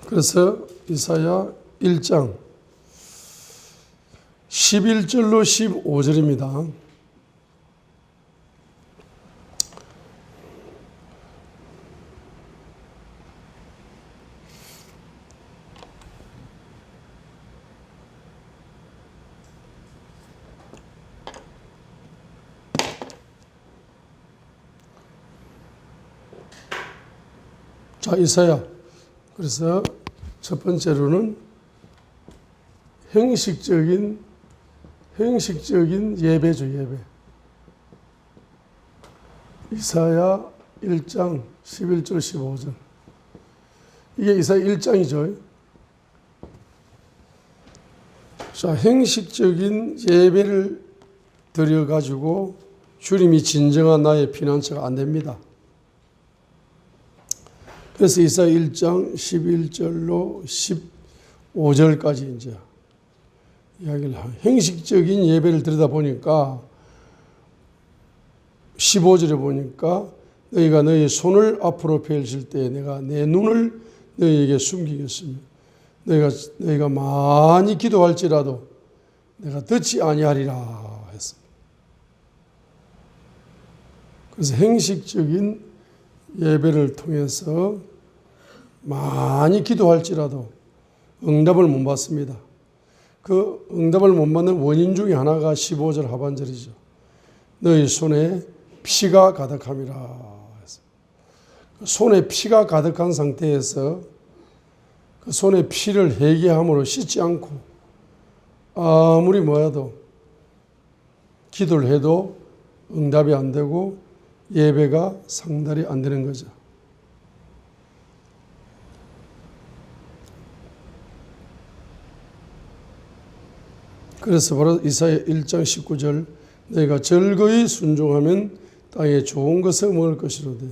그래서 이사야 1장 11절로 15절입니다. 자, 이사야. 그래서 첫 번째로는 형식적인 예배죠, 예배. 이사야 1장 11절 15절. 이게 이사야 1장이죠. 자, 형식적인 예배를 드려가지고 주님이 진정한 나의 피난처가 안 됩니다. 그래서 이사야 1장 11절로 15절까지 이제 이야기를 형식적인 예배를 드리다 보니까 15절에 보니까 너희가 너희 손을 앞으로 펼칠 때 내가 내 눈을 너희에게 숨기겠으며 너희가 많이 기도할지라도 내가 듣지 아니하리라 했습니다. 그래서 형식적인 예배를 통해서 많이 기도할지라도 응답을 못 받습니다. 그 응답을 못 받는 원인 중에 하나가 15절 하반절이죠. 너희 손에 피가 가득함이라. 손에 피가 가득한 상태에서 그 손에 피를 회개함으로 씻지 않고 아무리 뭐라도 기도를 해도 응답이 안 되고 예배가 상달이 안 되는 거죠. 그래서 바로 이사야 1장 19절 너희가 즐거이 순종하면 땅에 좋은 것을 먹을 것이로되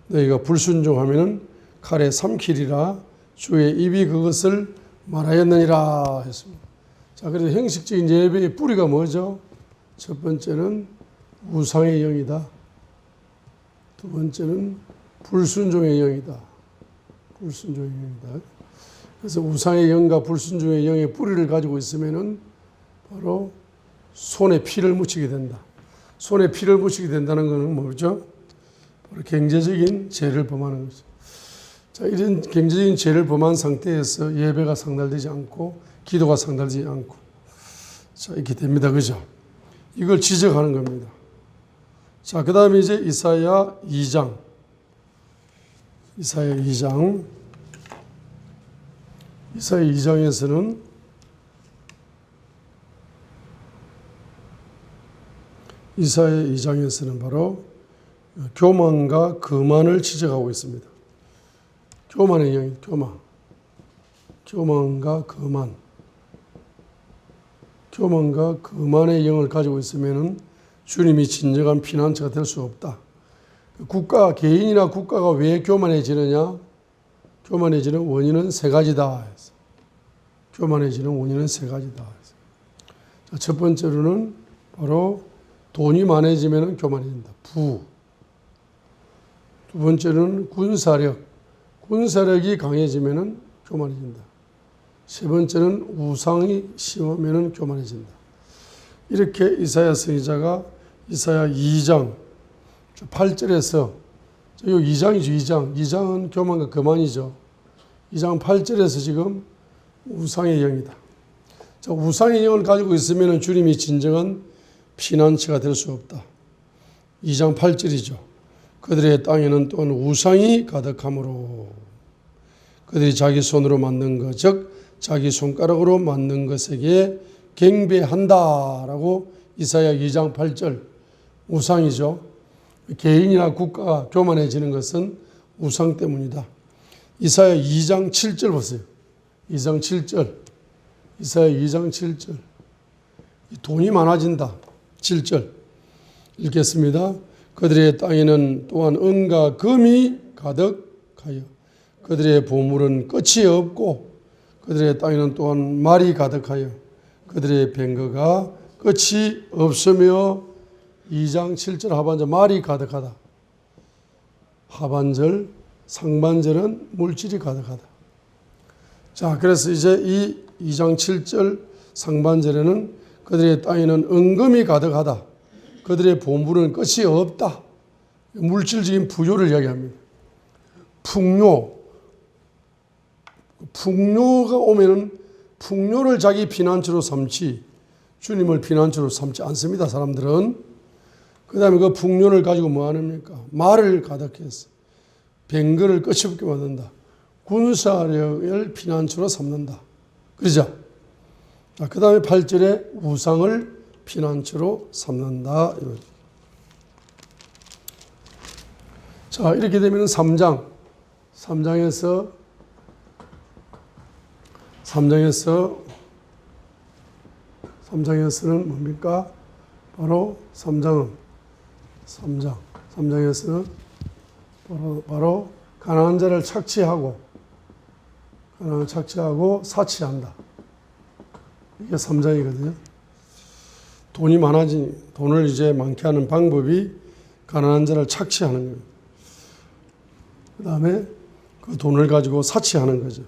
너희가 불순종하면 칼에 삼키리라 주의 입이 그것을 말하였느니라 했습니다. 자, 그래서 형식적인 예배의 뿌리가 뭐죠? 첫 번째는 우상의 영이다. 두 번째는 불순종의 영이다. 불순종의 영이다. 그래서 우상의 영과 불순종의 영의 뿌리를 가지고 있으면은 바로 손에 피를 묻히게 된다. 손에 피를 묻히게 된다는 것은 뭐죠? 바로 경제적인 죄를 범하는 거죠. 자, 이런 경제적인 죄를 범한 상태에서 예배가 상달되지 않고 기도가 상달되지 않고 자, 이렇게 됩니다. 그죠? 이걸 지적하는 겁니다. 자, 그 다음에 이제 이사야 2장. 이사야 2장. 이사야 2장에서는 이사야 2장에서는 바로 교만과 거만을 지적하고 있습니다. 교만의 영이 교만. 교만과 거만. 교만과 거만의 영을 가지고 있으면은 주님이 진정한 피난처가 될 수 없다. 국가, 개인이나 국가가 왜 교만해지느냐? 교만해지는 원인은 세 가지다. 교만해지는 원인은 세 가지다. 자, 첫 번째로는 바로 돈이 많아지면 교만해진다. 부. 두 번째는 군사력. 군사력이 강해지면 교만해진다. 세 번째는 우상이 심하면 교만해진다. 이렇게 이사야 선지자가 이사야 2장 8절에서 이 2장이죠. 2장. 2장은 교만과 거만이죠. 2장 8절에서 지금 우상의 영이다. 자, 우상의 영을 가지고 있으면 주님이 진정한 피난처가 될 수 없다. 2장 8절이죠. 그들의 땅에는 또한 우상이 가득하므로 그들이 자기 손으로 만든 것, 즉 자기 손가락으로 만든 것에게 경배한다라고 이사야 2장 8절 우상이죠. 개인이나 국가가 교만해지는 것은 우상 때문이다. 이사야 2장 7절 보세요. 2장 7절. 이사야 2장 7절. 돈이 많아진다. 7절. 읽겠습니다. 그들의 땅에는 또한 은과 금이 가득하여 그들의 보물은 끝이 없고 그들의 땅에는 또한 말이 가득하여 그들의 병거가 끝이 없으며 2장 7절 하반절 말이 가득하다. 하반절 상반절은 물질이 가득하다. 자, 그래서 이제 이 2장 7절 상반절에는 그들의 땅에는 은금이 가득하다. 그들의 보물은 끝이 없다. 물질적인 부요를 이야기합니다. 풍요가 오면은 풍요를 자기 피난처로 삼지 주님을 피난처로 삼지 않습니다. 사람들은. 그 다음에 그 풍요를 가지고 뭐 합니까? 말을 가득해서 뱅거를 끝이 없게 만든다. 군사력을 피난처로 삼는다. 그러죠? 그 다음에 8절에 우상을 피난처로 삼는다. 자, 이렇게 되면 3장에서는 뭡니까? 바로 3장에서는 바로 가난한 자를 착취하고 사치한다. 이게 3장이거든요. 돈이 많아지니 돈을 이제 많게 하는 방법이 가난한 자를 착취하는 거예요. 그 다음에 그 돈을 가지고 사치하는 거죠.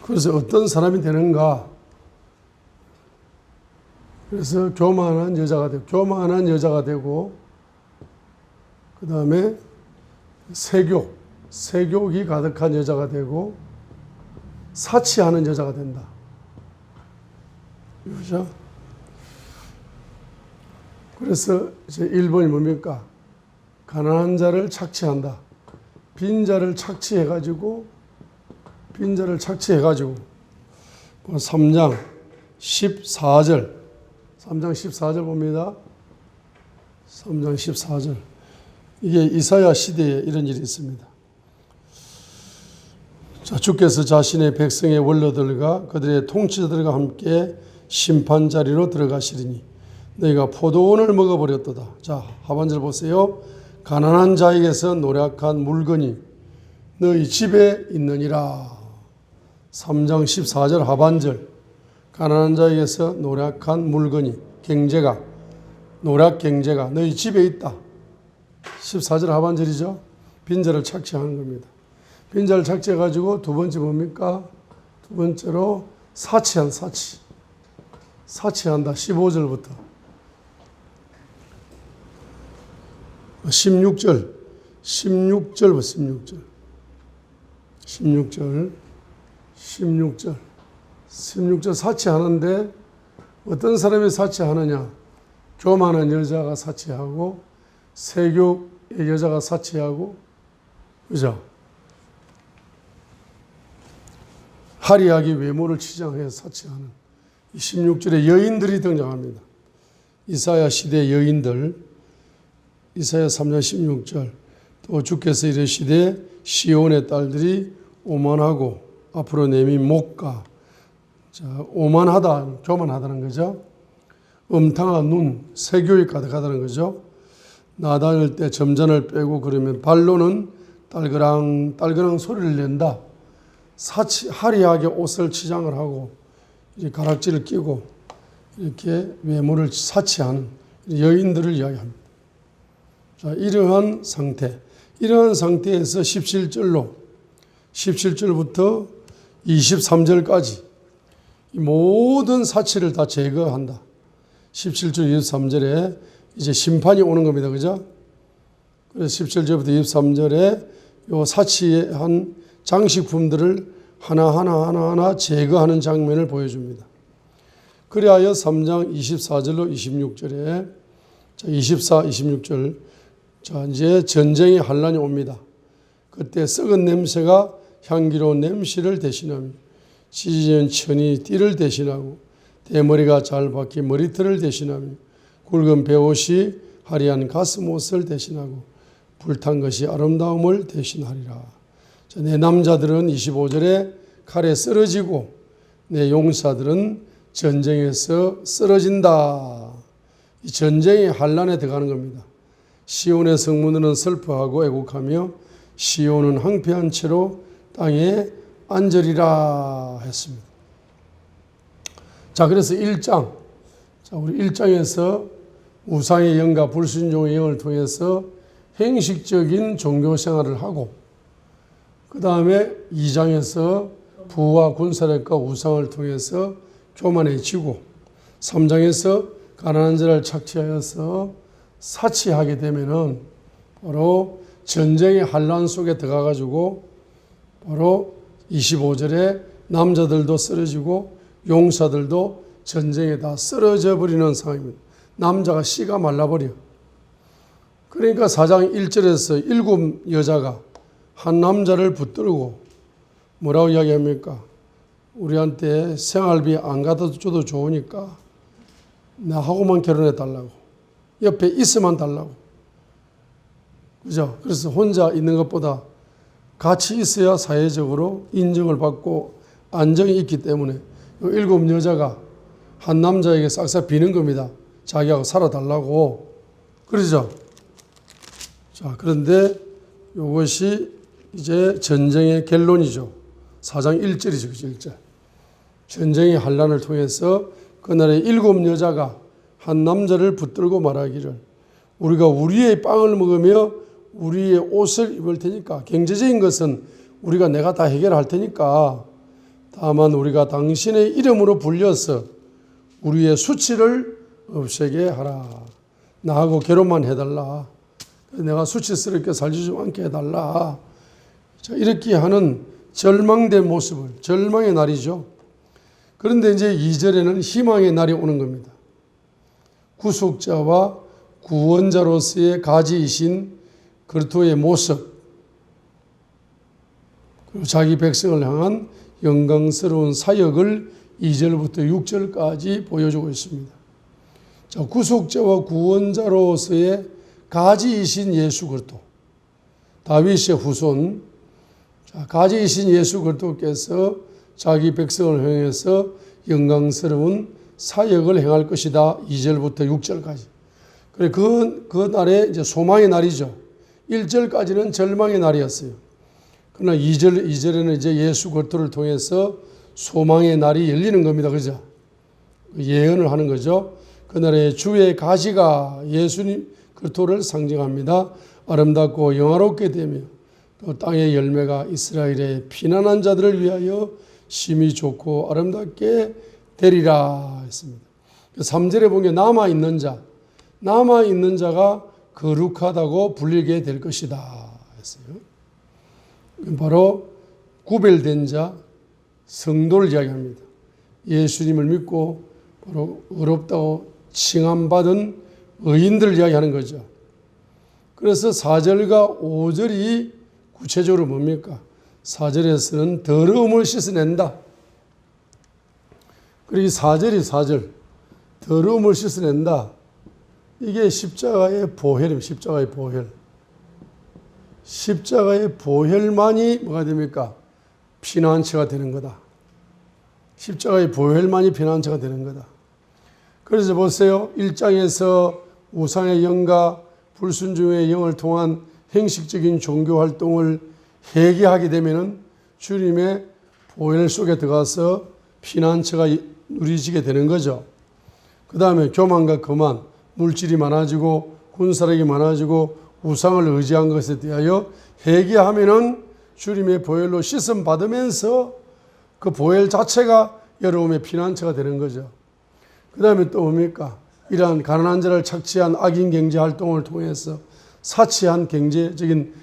그래서 어떤 사람이 되는가? 그래서 교만한 여자가 되고, 그 다음에 세욕이 가득한 여자가 되고, 사치하는 여자가 된다. 그렇죠? 그래서 이제 1번이 뭡니까? 가난한 자를 착취한다. 빈자를 착취해가지고 3장 14절 봅니다. 3장 14절. 이게 이사야 시대에 이런 일이 있습니다. 자, 주께서 자신의 백성의 원로들과 그들의 통치자들과 함께 심판자리로 들어가시리니 너희가 포도원을 먹어버렸도다. 자, 하반절 보세요. 가난한 자에게서 노력한 물건이 너희 집에 있느니라. 3장 14절 하반절. 가난한 자에게서 노력한 물건이 노략경제가 너희 집에 있다. 14절 하반절이죠. 빈자를 착취하는 겁니다. 빈자를 착취해가지고 두 번째 뭡니까? 두 번째로 사치한다. 15절부터 16절 사치하는데 어떤 사람이 사치하느냐? 교만한 여자가 사치하고 세욕의 여자가 사치하고, 그죠? 화려하게 외모를 치장해서 사치하는 이 16절에 여인들이 등장합니다. 이사야 시대 여인들, 이사야 3장 16절. 또 주께서 이르시되 시온의 딸들이 오만하고 앞으로 내민 목가. 자, 오만하다, 교만하다는 거죠. 음탕한 눈, 세교에 가득하다는 거죠. 나다닐 때 점잔을 빼고 그러면 발로는 딸그랑 소리를 낸다. 화려하게 옷을 치장을 하고 가락지를 끼고 이렇게 외모를 사치하는 여인들을 이야기합니다. 자, 이러한 상태에서 17절부터 23절까지 이 모든 사치를 다 제거한다. 17절 23절에 이제 심판이 오는 겁니다. 그죠? 그래서 17절부터 23절에 요 사치한 장식품들을 하나하나 제거하는 장면을 보여줍니다. 그리하여 3장 24절로 26절에 26절 자, 이제 전쟁의 환란이 옵니다. 그때 썩은 냄새가 향기로운 냄새를 대신하며 찢어진 천이 띠를 대신하고 대머리가 잘 박힌 머리털을 대신하며 굵은 베옷이 화려한 가슴옷을 대신하고 불탄 것이 아름다움을 대신하리라. 자, 내 남자들은 25절에 칼에 쓰러지고 내 용사들은 전쟁에서 쓰러진다. 이 전쟁의 환란에 들어가는 겁니다. 시온의 성문들은 슬퍼하고 애곡하며 시온은 황폐한 채로 땅에 앉으리라 했습니다. 자, 그래서 1장. 자, 우리 1장에서 우상의 영과 불순종의 영을 통해서 행식적인 종교 생활을 하고, 그 다음에 2장에서 부와 군사력과 우상을 통해서 교만해지고, 3장에서 가난한 자를 착취하여서 사치하게 되면은 바로 전쟁의 환란 속에 들어가가지고 바로 25절에 남자들도 쓰러지고 용사들도 전쟁에 다 쓰러져 버리는 상황입니다. 남자가 씨가 말라버려. 그러니까 4장 1절에서 7 여자가 한 남자를 붙들고 뭐라고 이야기합니까? 우리한테 생활비 안 갖다 줘도 좋으니까 나하고만 결혼해 달라고. 옆에 있으면 달라고. 그죠? 그래서 혼자 있는 것보다 같이 있어야 사회적으로 인정을 받고 안정이 있기 때문에 7 여자가 한 남자에게 싹싹 비는 겁니다. 자기하고 살아달라고. 그러죠? 자, 그런데 이것이 이제 전쟁의 결론이죠. 4장 1절이죠. 그죠? 1절. 전쟁의 환란을 통해서 그날에 7 여자가 한 남자를 붙들고 말하기를 우리가 우리의 빵을 먹으며 우리의 옷을 입을 테니까, 경제적인 것은 우리가 내가 다 해결할 테니까 다만 우리가 당신의 이름으로 불려서 우리의 수치를 없애게 하라. 나하고 결혼만 해달라. 내가 수치스럽게 살지 좀 않게 해달라. 자, 이렇게 하는 절망된 모습을, 절망의 날이죠. 그런데 이제 2절에는 희망의 날이 오는 겁니다. 구속자와 구원자로서의 가지이신 그리스도의 모습, 그리고 자기 백성을 향한 영광스러운 사역을 2절부터 6절까지 보여주고 있습니다. 자, 구속자와 구원자로서의 가지이신 예수 그리스도, 다윗의 후손, 자, 가지이신 예수 그리스도께서 자기 백성을 향해서 영광스러운 사역을 행할 것이다. 2절부터 6절까지. 그래, 그 날에 이제 소망의 날이죠. 1절까지는 절망의 날이었어요. 그러나 2절에는 이제 예수 그리스도를 통해서 소망의 날이 열리는 겁니다. 그죠? 예언을 하는 거죠. 그날에 주의 가시가 예수님 그리스도를 상징합니다. 아름답고 영화롭게 되며 또 땅의 열매가 이스라엘의 피난한 자들을 위하여 심히 좋고 아름답게 되리라 했습니다. 3절에 보면 남아있는 자가 거룩하다고 불리게 될 것이다 했어요. 바로 구별된 자, 성도를 이야기합니다. 예수님을 믿고 바로 의롭다고 칭함받은 의인들을 이야기하는 거죠. 그래서 4절과 5절이 구체적으로 뭡니까? 4절에서는 더러움을 씻어낸다. 그리고 4절 더러움을 씻어낸다. 이게 십자가의 보혈입니다. 십자가의 보혈. 십자가의 보혈만이 뭐가 됩니까? 피난처가 되는 거다. 십자가의 보혈만이 피난처가 되는 거다. 그래서 보세요. 1장에서 우상의 영과 불순종의 영을 통한 행식적인 종교 활동을 회개하게 되면은 주님의 보혈 속에 들어가서 피난처가 누리지게 되는 거죠. 그 다음에 교만과 거만, 물질이 많아지고 군사력이 많아지고 우상을 의지한 것에 대하여 회개하면은 주님의 보혈로 씻음 받으면서 그 보혈 자체가 여러분의 피난처가 되는 거죠. 그 다음에 또 뭡니까? 이러한 가난한 자를 착취한 악인 경제 활동을 통해서 사치한 경제적인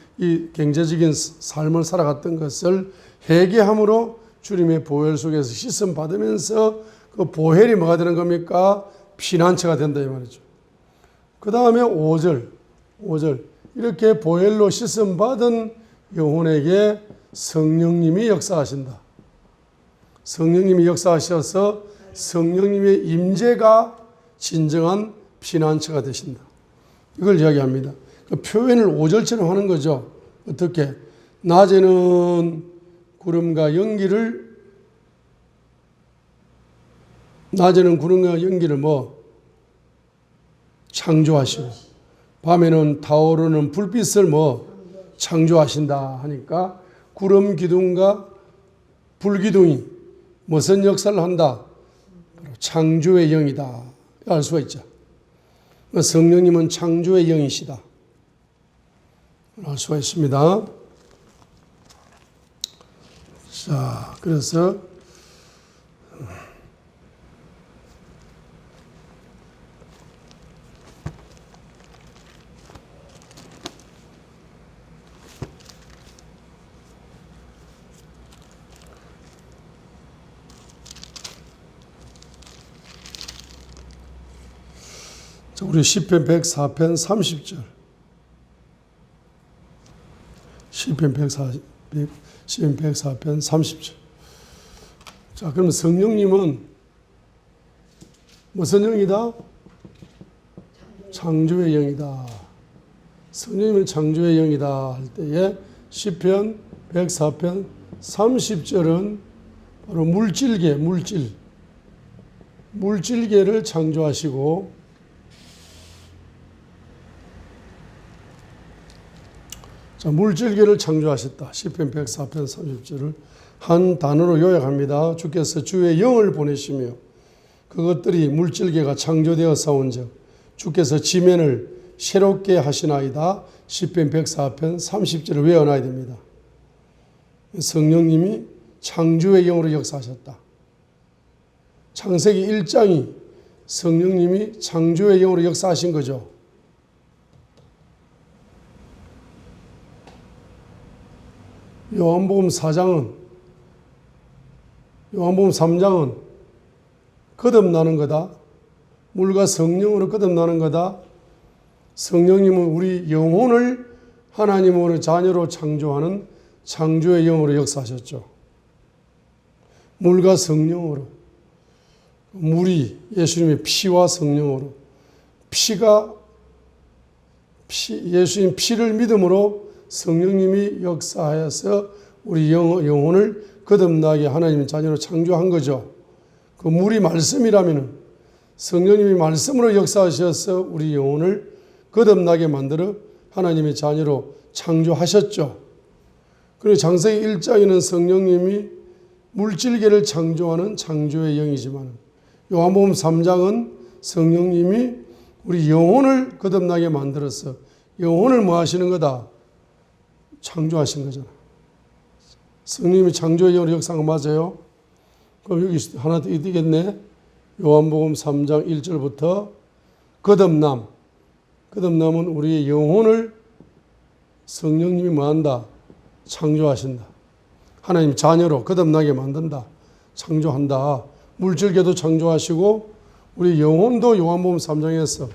삶을 살아갔던 것을 회개함으로 주님의 보혈 속에서 씻음 받으면서 그 보혈이 뭐가 되는 겁니까? 피난처가 된다 이 말이죠. 그 다음에 5절 이렇게 보혈로 씻음 받은 영혼에게 성령님이 역사하신다. 성령님이 역사하셔서 성령님의 임재가 진정한 피난처가 되신다. 이걸 이야기합니다. 그 표현을 5절처럼 하는 거죠. 어떻게? 낮에는 구름과 연기를 창조하시고 밤에는 타오르는 불빛을 창조하신다 하니까 구름 기둥과 불 기둥이 무슨 역사를 한다? 바로 창조의 영이다. 알 수가 있죠. 성령님은 창조의 영이시다. 알 수가 있습니다. 자, 그래서 우리 시편 104편 30절. 시편 104편 30절. 자, 그러면 성령님은 무슨 영이다? 창조의 영이다. 성령님은 창조의 영이다 할 때에 시편 104편 30절은 바로 물질계를 창조하시고 자, 물질계를 창조하셨다. 시편 104편 30절을 한 단어로 요약합니다. 주께서 주의 영을 보내시며 그것들이 물질계가 창조되어 싸운즉 주께서 지면을 새롭게 하시나이다. 시편 104편 30절을 외워놔야 됩니다. 성령님이 창조의 영으로 역사하셨다. 창세기 1장이 성령님이 창조의 영으로 역사하신 거죠. 요한복음 3장은 거듭나는 거다. 물과 성령으로 거듭나는 거다. 성령님은 우리 영혼을 하나님으로 자녀로 창조하는 창조의 영으로 역사하셨죠. 물과 성령으로. 물이 예수님의 피와 성령으로. 예수님 피를 믿음으로 성령님이 역사하여서 우리 영혼을 거듭나게 하나님의 자녀로 창조한 거죠. 그 물이 말씀이라면 성령님이 말씀으로 역사하셔서 우리 영혼을 거듭나게 만들어 하나님의 자녀로 창조하셨죠. 그리고 창세기 1장에는 성령님이 물질계를 창조하는 창조의 영이지만 요한복음 3장은 성령님이 우리 영혼을 거듭나게 만들어서 영혼을 뭐 하시는 거다? 창조하신 거잖아. 성령님이 창조의 영으로 역사한 거 맞아요? 그럼 여기 하나 더 있겠네. 요한복음 3장 1절부터 거듭남은 우리의 영혼을 성령님이 뭐한다? 창조하신다. 하나님 자녀로 거듭나게 만든다. 창조한다. 물질계도 창조하시고 우리 영혼도 요한복음 3장에서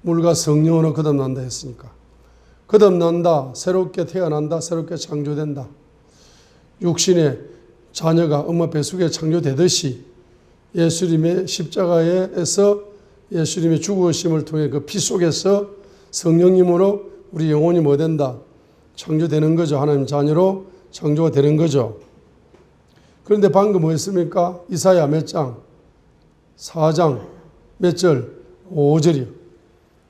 물과 성령으로 거듭난다 했으니까. 거듭난다, 새롭게 태어난다, 새롭게 창조된다. 육신의 자녀가 엄마 뱃속에 창조되듯이 예수님의 십자가에서 예수님의 죽으심을 통해 그 피 속에서 성령님으로 우리 영혼이 뭐 된다? 창조되는 거죠. 하나님 자녀로 창조가 되는 거죠. 그런데 방금 뭐 했습니까? 이사야 몇 장? 4장 몇 절? 5절이요.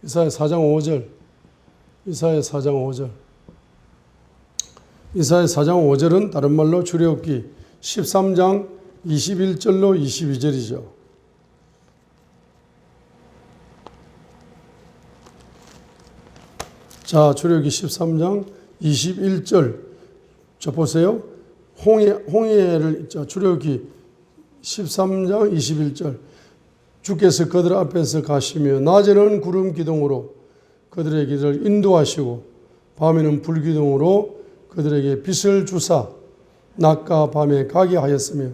이사야 4장 5절. 이사야 4장 5절. 이사야 4장 5절은 다른 말로 출애굽기 13장 21절로 22절이죠. 자, 출애굽기 13장 21절. 저 보세요. 홍해를 출애굽기 13장 21절. 주께서 그들 앞에서 가시며 낮에는 구름 기둥으로 그들의 길을 인도하시고 밤에는 불기둥으로 그들에게 빛을 주사 낮과 밤에 가게 하였으며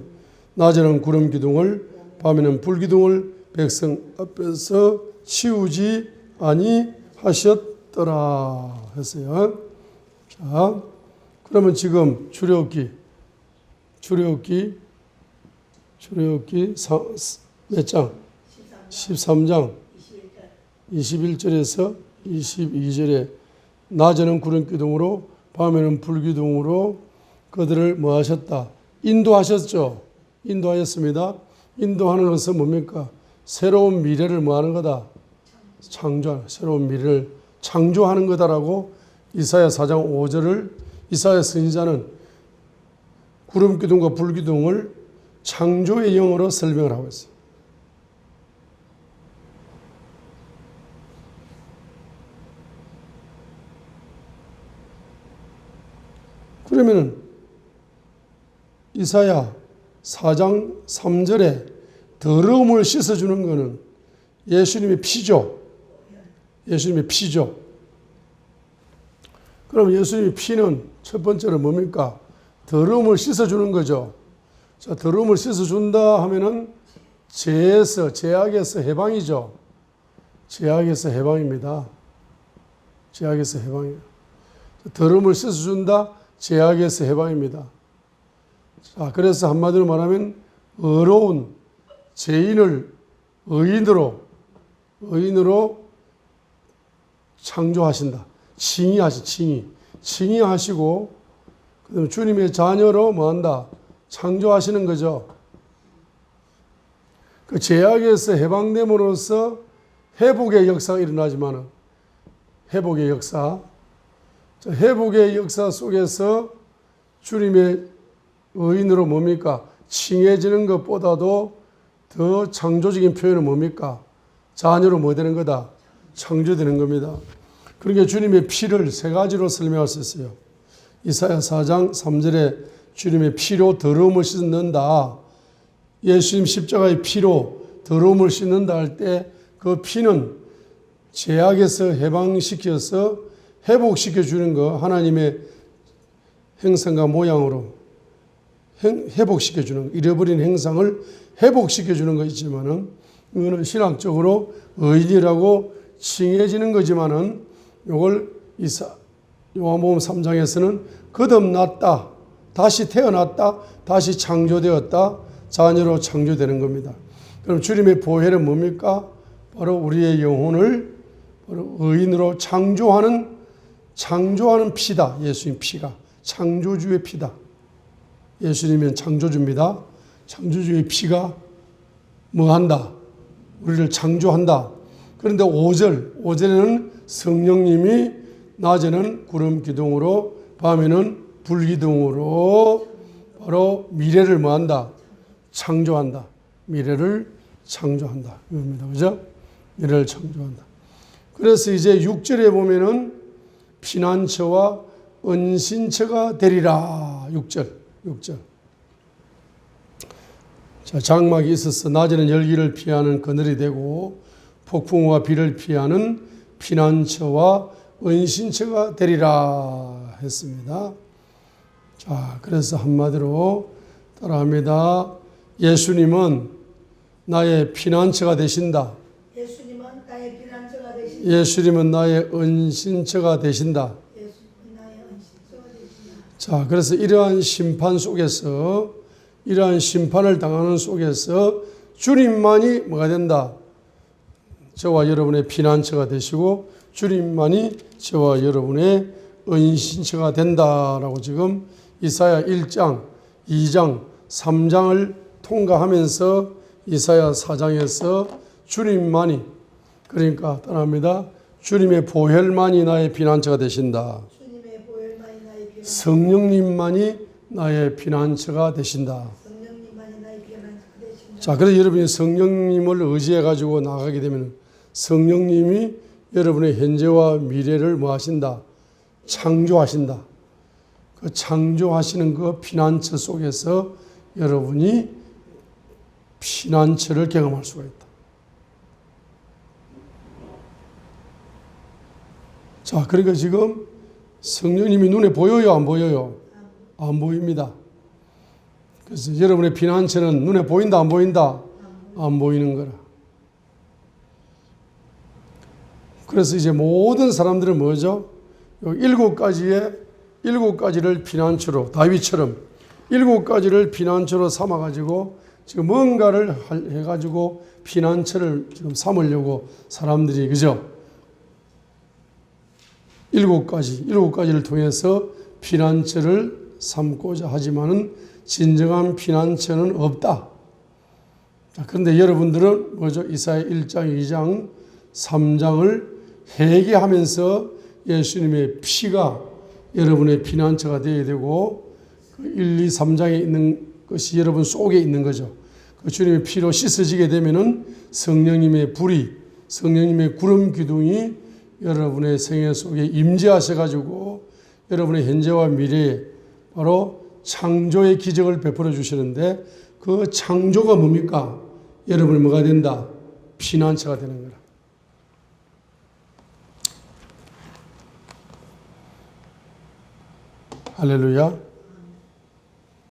낮에는 구름 기둥을 밤에는 불기둥을 백성 앞에서 치우지 아니하셨더라 했어요. 자, 그러면 지금 출애굽기 몇 장? 13장 21절에서 22절에 낮에는 구름 기둥으로 밤에는 불기둥으로 그들을 뭐 하셨다? 인도하셨죠. 인도하였습니다. 인도하는 것은 뭡니까? 새로운 미래를 뭐 하는 거다? 새로운 미래를 창조하는 거다라고 이사야 4장 5절을 이사야 선지자는 구름 기둥과 불기둥을 창조의 영어로 설명을 하고 있어요. 그러면은 이사야 4장 3절에 더러움을 씻어주는 것은 예수님의 피죠. 예수님의 피죠. 그럼 예수님의 피는 첫 번째로 뭡니까? 더러움을 씻어주는 거죠. 자, 더러움을 씻어준다 하면은 죄에서, 죄악에서 해방이죠. 죄악에서 해방입니다. 죄악에서 해방이에요. 더러움을 씻어준다, 죄악에서 해방입니다. 자, 그래서 한마디로 말하면 의로운 죄인을 의인으로 창조하신다. 칭의하시고 그다음에 주님의 자녀로 뭐한다? 창조하시는 거죠. 그 죄악에서 해방됨으로써 회복의 역사가 일어나지만은 회복의 역사 속에서 주님의 의인으로 뭡니까? 칭해지는 것보다도 더 창조적인 표현은 뭡니까? 자녀로 뭐 되는 거다? 창조되는 겁니다. 그러니까 주님의 피를 세 가지로 설명할 수 있어요. 이사야 4장 3절에 주님의 피로 더러움을 씻는다. 예수님 십자가의 피로 더러움을 씻는다 할 때 그 피는 죄악에서 해방시켜서 회복시켜 주는 거, 하나님의 형상과 모양으로 회복시켜 주는, 잃어버린 형상을 회복시켜 주는 거 있지만은 이거는 신학적으로 의인이라고 칭해지는 거지만은 이걸 요한복음 3장에서는 거듭났다, 다시 태어났다, 다시 창조되었다, 자녀로 창조되는 겁니다. 그럼 주님의 보혈은 뭡니까? 바로 우리의 영혼을 바로 의인으로 창조하는 피다. 예수님 피가 창조주의 피다. 예수님은 창조주입니다. 창조주의 피가 뭐한다? 우리를 창조한다. 그런데 5절에는 성령님이 낮에는 구름 기둥으로 밤에는 불 기둥으로 바로 미래를 뭐한다? 창조한다. 미래를 창조한다. 이겁니다. 그죠? 미래를 창조한다. 그래서 이제 6절에 보면은 피난처와 은신처가 되리라. 6절. 자, 장막이 있어서 낮에는 열기를 피하는 그늘이 되고 폭풍과 비를 피하는 피난처와 은신처가 되리라 했습니다. 자, 그래서 한마디로 따라합니다. 예수님은 나의 피난처가 되신다. 예수님은 나의 피난처가 되신다. 예수님은 나의 은신처가 되신다. 예수님은 나의 은신처가 되신다. 자, 그래서 이러한 심판 속에서, 이러한 심판을 당하는 속에서 주님만이 뭐가 된다? 저와 여러분의 피난처가 되시고 주님만이 저와 여러분의 은신처가 된다라고 지금 이사야 1장, 2장, 3장을 통과하면서 이사야 4장에서 주님만이, 그러니까 따라합니다. 주님의 보혈만이 나의 피난처가 되신다. 주님의 보혈만이 나의 피난처. 성령님만이 나의 피난처가 되신다. 성령님만이 나의 피난처가 되신다. 자, 그래서 여러분이 성령님을 의지해 가지고 나가게 되면 성령님이 여러분의 현재와 미래를 뭐 하신다? 창조하신다. 그 창조하시는 그 피난처 속에서 여러분이 피난처를 경험할 수가 있다. 자, 그러니까 지금 성령님이 눈에 보여요, 안 보여요? 안 보입니다. 그래서 여러분의 피난처는 눈에 보인다, 안 보인다? 안 보이는 거라. 그래서 이제 모든 사람들은 뭐죠? 일곱 가지를 피난처로, 다윗처럼 7가지를 피난처로 삼아가지고 지금 뭔가를 해가지고 피난처를 지금 삼으려고 사람들이, 그죠? 7가지를 통해서 피난처를 삼고자 하지만은 진정한 피난처는 없다. 자, 그런데 여러분들은 뭐죠? 이사야 1장, 2장, 3장을 회개하면서 예수님의 피가 여러분의 피난처가 되어야 되고, 그 1, 2, 3장에 있는 것이 여러분 속에 있는 거죠. 그 주님의 피로 씻어지게 되면은 성령님의 불이, 성령님의 구름 기둥이 여러분의 생애 속에 임재하셔가지고 여러분의 현재와 미래에 바로 창조의 기적을 베풀어 주시는데 그 창조가 뭡니까? 여러분이 뭐가 된다? 피난처가 되는 거라. 할렐루야.